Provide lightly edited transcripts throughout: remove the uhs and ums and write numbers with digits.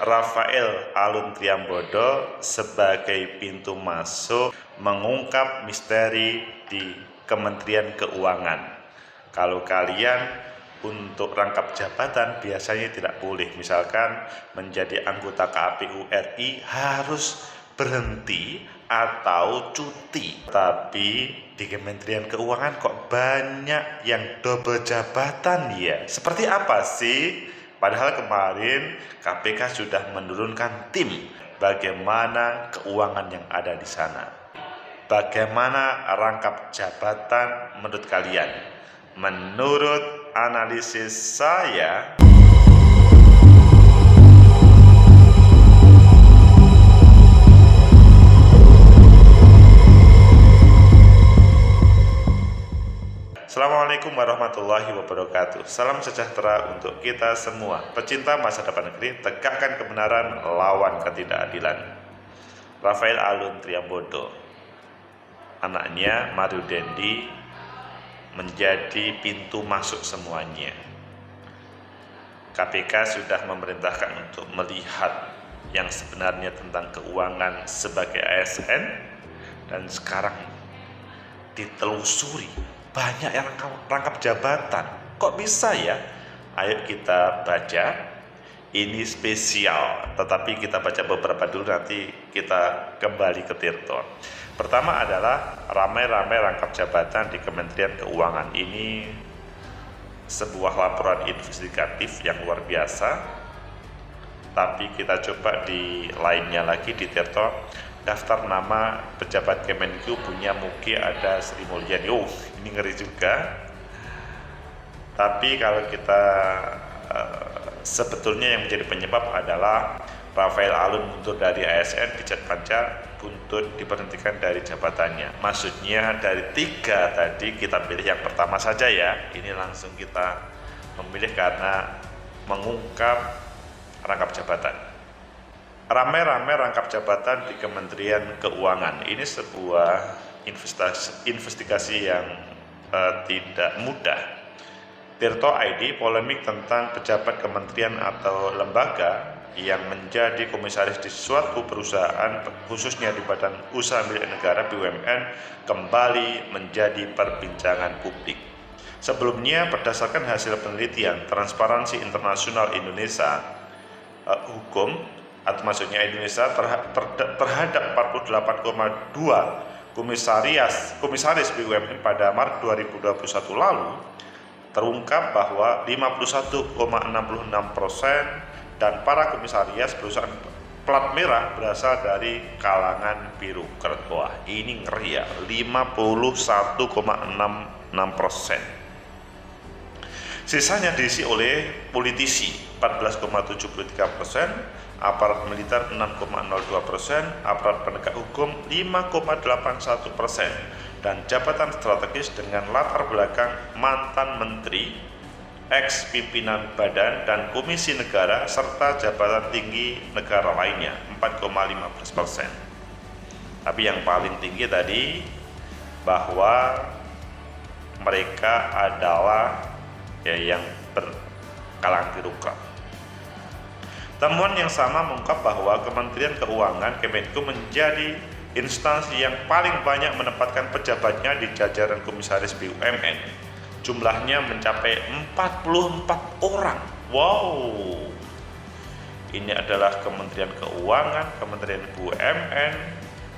Rafael Alun Triambodo sebagai pintu masuk mengungkap misteri di Kementerian Keuangan. Kalau kalian untuk rangkap jabatan biasanya tidak boleh, misalkan menjadi anggota KPU RI harus berhenti atau cuti. Tapi di Kementerian Keuangan kok banyak yang double jabatan ya? Seperti apa sih? Padahal kemarin KPK sudah menurunkan tim bagaimana keuangan yang ada di sana. Bagaimana rangkap jabatan menurut kalian? Menurut analisis saya, Assalamualaikum warahmatullahi wabarakatuh. Salam sejahtera untuk kita semua. Pecinta masa depan negeri, tegakkan kebenaran, lawan ketidakadilan. Rafael Alun Triambodo, anaknya Mario Dendi, menjadi pintu masuk semuanya. KPK sudah memerintahkan untuk melihat yang sebenarnya tentang keuangan sebagai ASN, dan sekarang ditelusuri banyak yang rangkap jabatan. Kok bisa ya? Ayo kita baca. Ini spesial, tetapi kita baca beberapa dulu, nanti kita kembali ke Tirto. Pertama adalah ramai-ramai rangkap jabatan di Kementerian Keuangan. Ini sebuah laporan investigatif yang luar biasa. Tapi kita coba di lainnya lagi, di Tirto. Daftar nama pejabat Kemenku punya Muki ada Sri Mulyani. Ini ngeri juga. Tapi kalau kita sebetulnya yang menjadi penyebab adalah Rafael Alun mundur dari ASN, Pijat Panca buntut diberhentikan dari jabatannya. Maksudnya dari 3 tadi kita pilih yang pertama saja ya. Ini langsung kita memilih karena mengungkap rangkap jabatan. Ramai-ramai rangkap jabatan di Kementerian Keuangan. Ini sebuah investigasi yang tidak mudah. Tirto ID, polemik tentang pejabat kementerian atau lembaga yang menjadi komisaris di suatu perusahaan, khususnya di Badan Usaha Milik Negara BUMN, kembali menjadi perbincangan publik. Sebelumnya, berdasarkan hasil penelitian Transparansi Internasional Indonesia Hukum, atau maksudnya Indonesia terhadap 48,2 komisaris BUMN pada Maret 2021 lalu, terungkap bahwa 51,66% dan para komisarias perusahaan plat merah berasal dari kalangan birokrat. Wah, ini ngeri ya, 51,66%. Sisanya diisi oleh politisi 14,73%, aparat militer 6,02%, aparat penegak hukum 5,81%, dan jabatan strategis dengan latar belakang mantan menteri, ex-pimpinan badan dan komisi negara, serta jabatan tinggi negara lainnya 4,15%. Tapi yang paling tinggi tadi bahwa mereka adalah yang berkalangan birokrat. Temuan yang sama mengungkap bahwa Kementerian Keuangan Kemenku menjadi instansi yang paling banyak menempatkan pejabatnya di jajaran komisaris BUMN. Jumlahnya mencapai 44 orang. Wow. Ini adalah Kementerian Keuangan, Kementerian BUMN,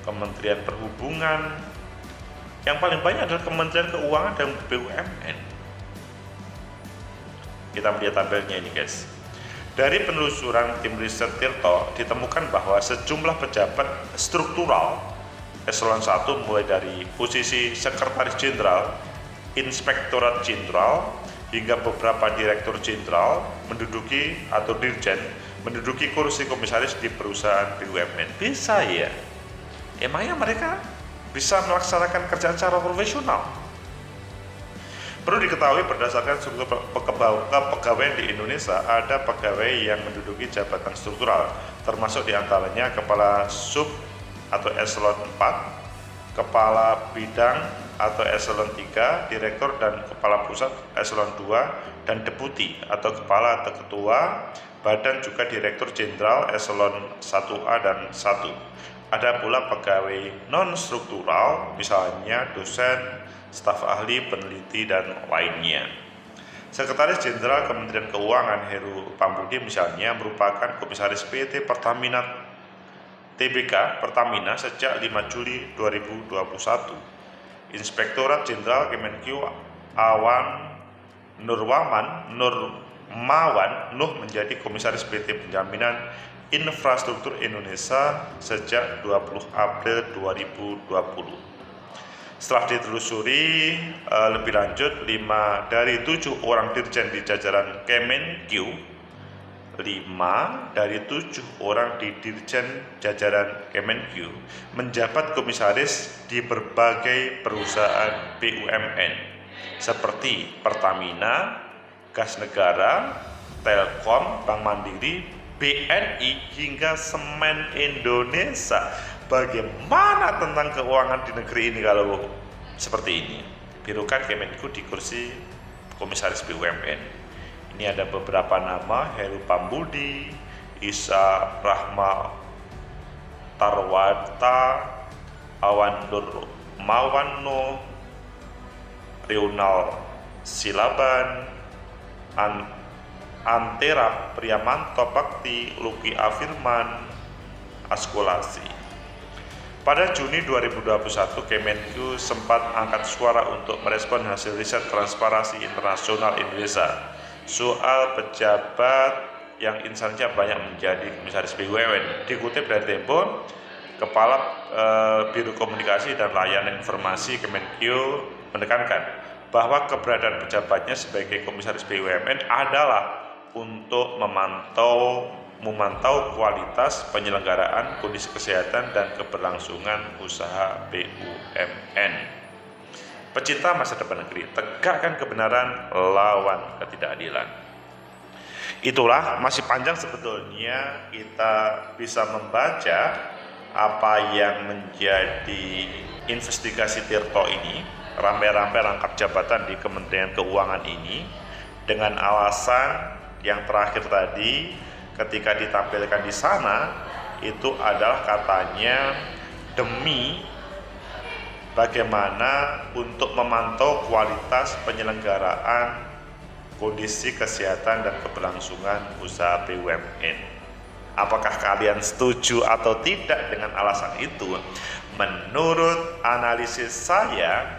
Kementerian Perhubungan. Yang paling banyak adalah Kementerian Keuangan dan BUMN. Kita melihat tabelnya ini guys. Dari penelusuran tim riset Tirto ditemukan bahwa sejumlah pejabat struktural eselon 1 mulai dari posisi sekretaris jenderal, inspektorat jenderal hingga beberapa direktur jenderal menduduki atau dirjen menduduki kursi komisaris di perusahaan BUMN. Bisa ya? Emangnya mereka bisa melaksanakan kerjaan secara profesional? Perlu diketahui berdasarkan struktur kepegawaian di Indonesia, ada pegawai yang menduduki jabatan struktural, termasuk diantaranya Kepala Sub atau Eselon 4, Kepala Bidang atau eselon 3, direktur dan kepala pusat eselon 2, dan deputi atau kepala atau ketua badan juga direktur jenderal eselon 1A dan 1. Ada pula pegawai non-struktural, misalnya dosen, staf ahli, peneliti, dan lainnya. Sekretaris Jenderal Kementerian Keuangan Heru Pambudi misalnya merupakan komisaris PT Pertamina Tbk Pertamina sejak 5 Juli 2021. Inspektorat Jenderal Kemenkyu Awan Nurmawan Nuh menjadi komisaris PT Penjaminan Infrastruktur Indonesia sejak 20 April 2020. Setelah ditelusuri lebih lanjut, 5 dari 7 orang dirjen di jajaran Kemenkyu, 5 dari 7 orang di dirjen jajaran Kemenkyu menjabat komisaris di berbagai perusahaan BUMN seperti Pertamina, Gas Negara, Telkom, Bank Mandiri, BNI, hingga Semen Indonesia. Bagaimana tentang keuangan di negeri ini kalau seperti ini? Birokrat Kemenkyu di kursi komisaris BUMN. Ini ada beberapa nama: Heru Pambudi, Isa Rahma Tarwata, Awan Nurmawan, Ronald Silaban, Antera Priamanto Bakti, Luki Afirman, Askolasi. Pada Juni 2021, Kemenkyu sempat angkat suara untuk merespon hasil riset Transparansi Internasional Indonesia soal pejabat yang insannya banyak menjadi komisaris BUMN. Dikutip dari Tempo, Kepala Biro Komunikasi dan Layanan Informasi Kemenkyu menekankan bahwa keberadaan pejabatnya sebagai komisaris BUMN adalah untuk memantau kualitas penyelenggaraan, kondisi kesehatan, dan keberlangsungan usaha BUMN. Pecinta masa depan negeri, tegakkan kebenaran, lawan ketidakadilan. Itulah, masih panjang sebetulnya kita bisa membaca apa yang menjadi investigasi Tirto ini, rame-rame rangkap jabatan di Kementerian Keuangan ini, dengan alasan yang terakhir tadi ketika ditampilkan di sana itu adalah katanya demi bagaimana untuk memantau kualitas penyelenggaraan, kondisi kesehatan, dan keberlangsungan usaha BUMN. Apakah kalian setuju atau tidak dengan alasan itu? Menurut analisis saya,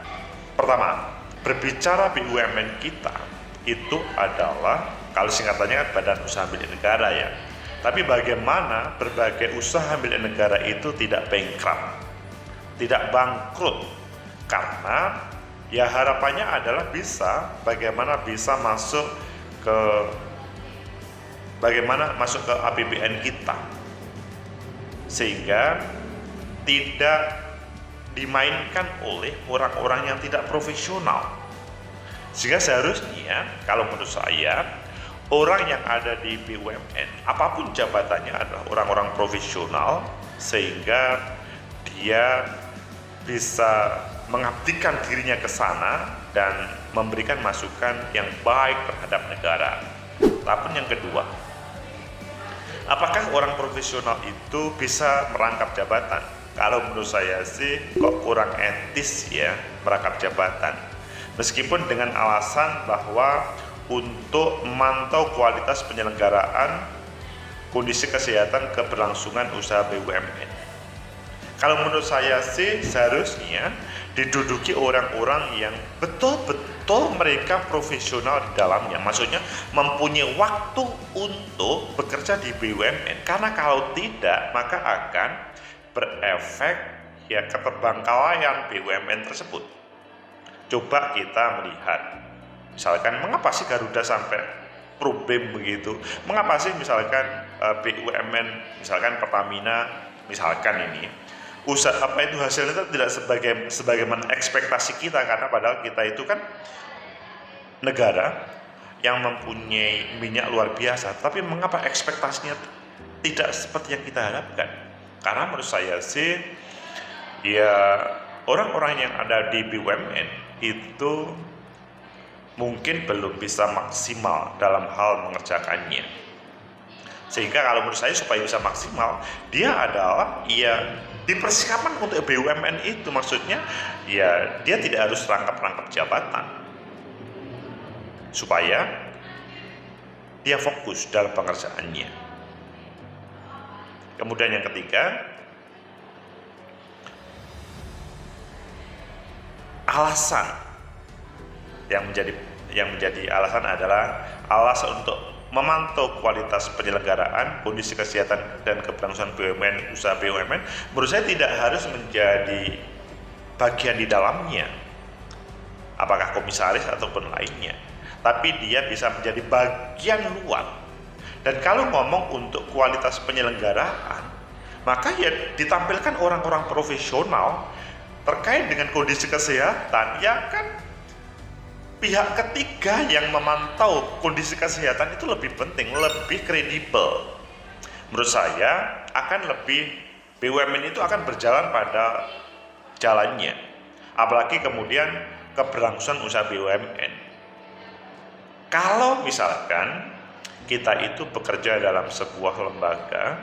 pertama, berbicara BUMN kita itu adalah, kalau singkatannya kan Badan Usaha Milik Negara ya. Tapi bagaimana berbagai usaha milik negara itu tidak bankrupt, tidak bangkrut? Karena ya harapannya adalah bagaimana bisa masuk ke APBN kita, sehingga tidak dimainkan oleh orang-orang yang tidak profesional. Sehingga seharusnya kalau menurut saya, orang yang ada di BUMN apapun jabatannya adalah orang-orang profesional, sehingga dia bisa mengabdikan dirinya ke sana dan memberikan masukan yang baik terhadap negara. Tapi yang kedua, apakah orang profesional itu bisa merangkap jabatan? Kalau menurut saya sih kok kurang etis ya merangkap jabatan. Meskipun dengan alasan bahwa untuk memantau kualitas penyelenggaraan, kondisi kesehatan, keberlangsungan usaha BUMN. Kalau menurut saya sih seharusnya diduduki orang-orang yang betul-betul mereka profesional di dalamnya. Maksudnya mempunyai waktu untuk bekerja di BUMN. Karena kalau tidak, maka akan berefek ya keterbengkalaian BUMN tersebut. Coba kita melihat, misalkan mengapa sih Garuda sampai problem begitu? Mengapa sih misalkan BUMN, misalkan Pertamina, misalkan ini hasilnya itu tidak sebagaimana ekspektasi kita, karena padahal kita itu kan negara yang mempunyai minyak luar biasa, tapi mengapa ekspektasinya tidak seperti yang kita harapkan? Karena menurut saya sih ya orang-orang yang ada di BUMN itu mungkin belum bisa maksimal dalam hal mengerjakannya. Sehingga kalau menurut saya supaya bisa maksimal, dia adalah ya dipersiapkan untuk BUMN itu, maksudnya ya dia tidak harus rangkap-rangkap jabatan, supaya dia fokus dalam pengerjaannya. Kemudian yang ketiga, alasan yang menjadi alasan adalah alasan untuk memantau kualitas penyelenggaraan, kondisi kesehatan dan keberlangsungan BUMN, usaha BUMN. Menurut saya tidak harus menjadi bagian di dalamnya, apakah komisaris ataupun lainnya, tapi dia bisa menjadi bagian luar. Dan kalau ngomong untuk kualitas penyelenggaraan, maka ya ditampilkan orang-orang profesional terkait dengan kondisi kesehatan, ya kan pihak ketiga yang memantau kondisi kesehatan itu lebih penting, lebih kredibel. Menurut saya akan lebih, BUMN itu akan berjalan pada jalannya, apalagi kemudian keberlangsungan usaha BUMN. Kalau misalkan kita itu bekerja dalam sebuah lembaga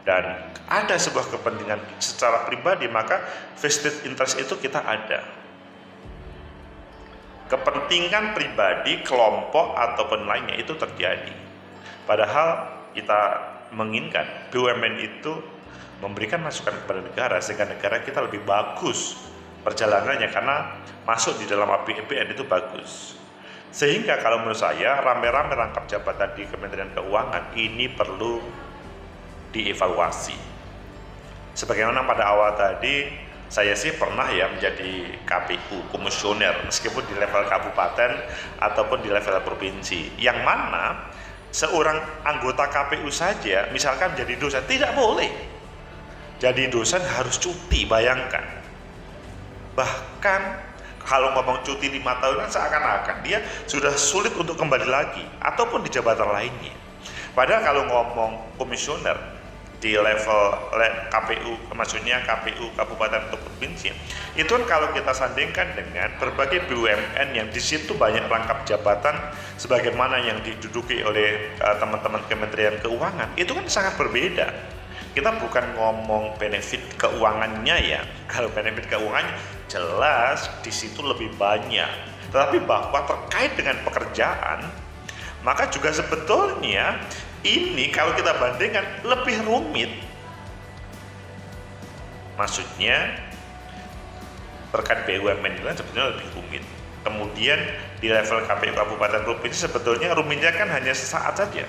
dan ada sebuah kepentingan secara pribadi, maka vested interest itu kita ada. Kepentingan pribadi, kelompok ataupun lainnya itu terjadi. Padahal kita menginginkan BUMN itu memberikan masukan kepada negara sehingga negara kita lebih bagus perjalanannya, karena masuk di dalam APBN itu bagus. Sehingga kalau menurut saya rame-rame rangkap jabatan di Kementerian Keuangan ini perlu dievaluasi. Sebagaimana pada awal tadi, saya sih pernah ya menjadi KPU komisioner meskipun di level kabupaten ataupun di level provinsi, yang mana seorang anggota KPU saja misalkan menjadi dosen tidak boleh. Jadi dosen harus cuti, bayangkan. Bahkan kalau ngomong cuti 5 tahunan seakan-akan dia sudah sulit untuk kembali lagi ataupun di jabatan lainnya. Padahal kalau ngomong komisioner di level KPU, maksudnya KPU kabupaten atau provinsi, itu kan kalau kita sandingkan dengan berbagai BUMN yang di situ banyak rangkap jabatan sebagaimana yang diduduki oleh teman-teman Kementerian Keuangan, itu kan sangat berbeda. Kita bukan ngomong benefit keuangannya ya, kalau benefit keuangannya jelas di situ lebih banyak, tetapi bahwa terkait dengan pekerjaan, maka juga sebetulnya ini kalau kita bandingkan lebih rumit. Maksudnya terkait BUMN itu kan sebetulnya lebih rumit. Kemudian di level KPU kabupaten provinsi sebetulnya rumitnya kan hanya sesaat saja.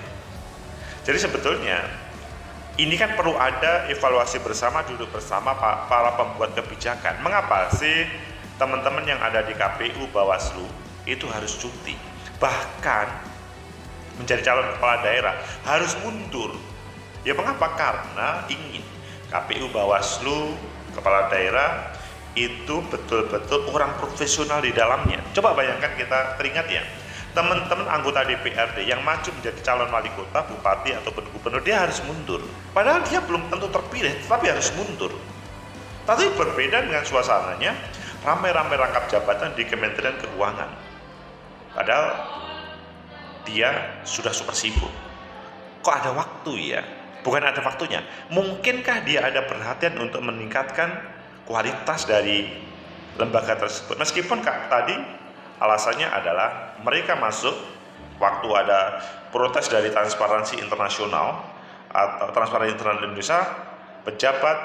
Jadi sebetulnya ini kan perlu ada evaluasi bersama, duduk bersama para pembuat kebijakan. Mengapa sih teman-teman yang ada di KPU Bawaslu itu harus cuti? Bahkan menjadi calon kepala daerah harus mundur. Ya mengapa? Karena ingin KPU Bawaslu kepala daerah itu betul-betul orang profesional di dalamnya. Coba bayangkan, kita teringat ya, teman-teman anggota DPRD yang maju menjadi calon wali kota, bupati ataupun gubernur, dia harus mundur. Padahal dia belum tentu terpilih, tapi harus mundur. Tapi berbeda dengan suasananya ramai-ramai rangkap jabatan di Kementerian Keuangan. Padahal dia sudah super sibuk. Kok ada waktu ya? Bukan ada waktunya. Mungkinkah dia ada perhatian untuk meningkatkan kualitas dari lembaga tersebut? Meskipun tadi alasannya adalah mereka masuk waktu ada protes dari Transparansi Internasional atau Transparansi Internasional Indonesia, pejabat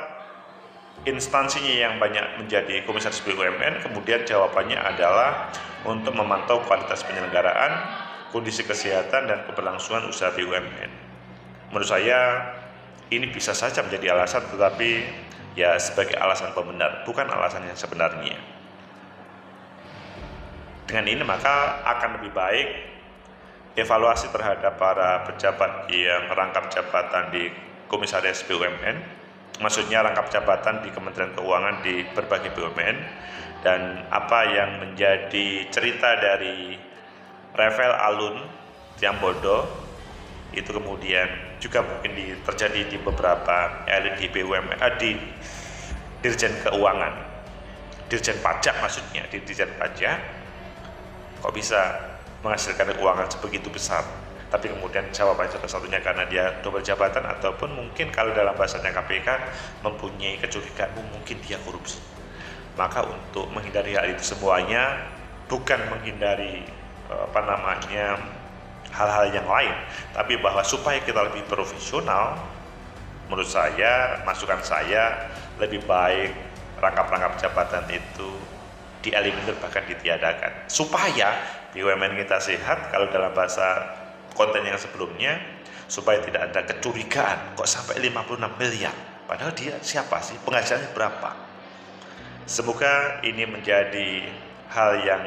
instansinya yang banyak menjadi komisaris BUMN, kemudian jawabannya adalah untuk memantau kualitas penyelenggaraan, kondisi kesehatan dan keberlangsungan usaha BUMN. Menurut saya ini bisa saja menjadi alasan, tetapi ya sebagai alasan pembenar, bukan alasan yang sebenarnya. Dengan ini maka akan lebih baik evaluasi terhadap para pejabat yang rangkap jabatan di komisaris BUMN, maksudnya rangkap jabatan di Kementerian Keuangan di berbagai BUMN, dan apa yang menjadi cerita dari Rafael Alun Triambodo itu kemudian juga mungkin terjadi di beberapa elit di BUMN, di Dirjen Keuangan. Dirjen Pajak maksudnya, di Dirjen Pajak kok bisa menghasilkan keuangan sebegitu besar. Tapi kemudian jawabannya satu-satunya karena dia double jabatan, ataupun mungkin kalau dalam bahasanya KPK mempunyai kecurigaan mungkin dia korupsi. Maka untuk menghindari hal itu semuanya, bukan menghindari hal-hal yang lain, tapi bahwa supaya kita lebih profesional, menurut saya, masukan saya, lebih baik rangkap-rangkap jabatan itu dieliminir, bahkan ditiadakan, supaya BUMN kita sehat. Kalau dalam bahasa konten yang sebelumnya, supaya tidak ada kecurigaan kok sampai 56 miliar, padahal dia siapa sih, penghasilannya berapa. Semoga ini menjadi hal yang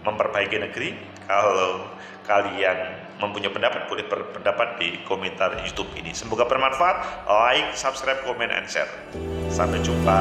memperbaiki negeri. Kalau kalian mempunyai pendapat, boleh berpendapat di komentar YouTube ini. Semoga bermanfaat. Like, subscribe, comment, and share. Sampai jumpa.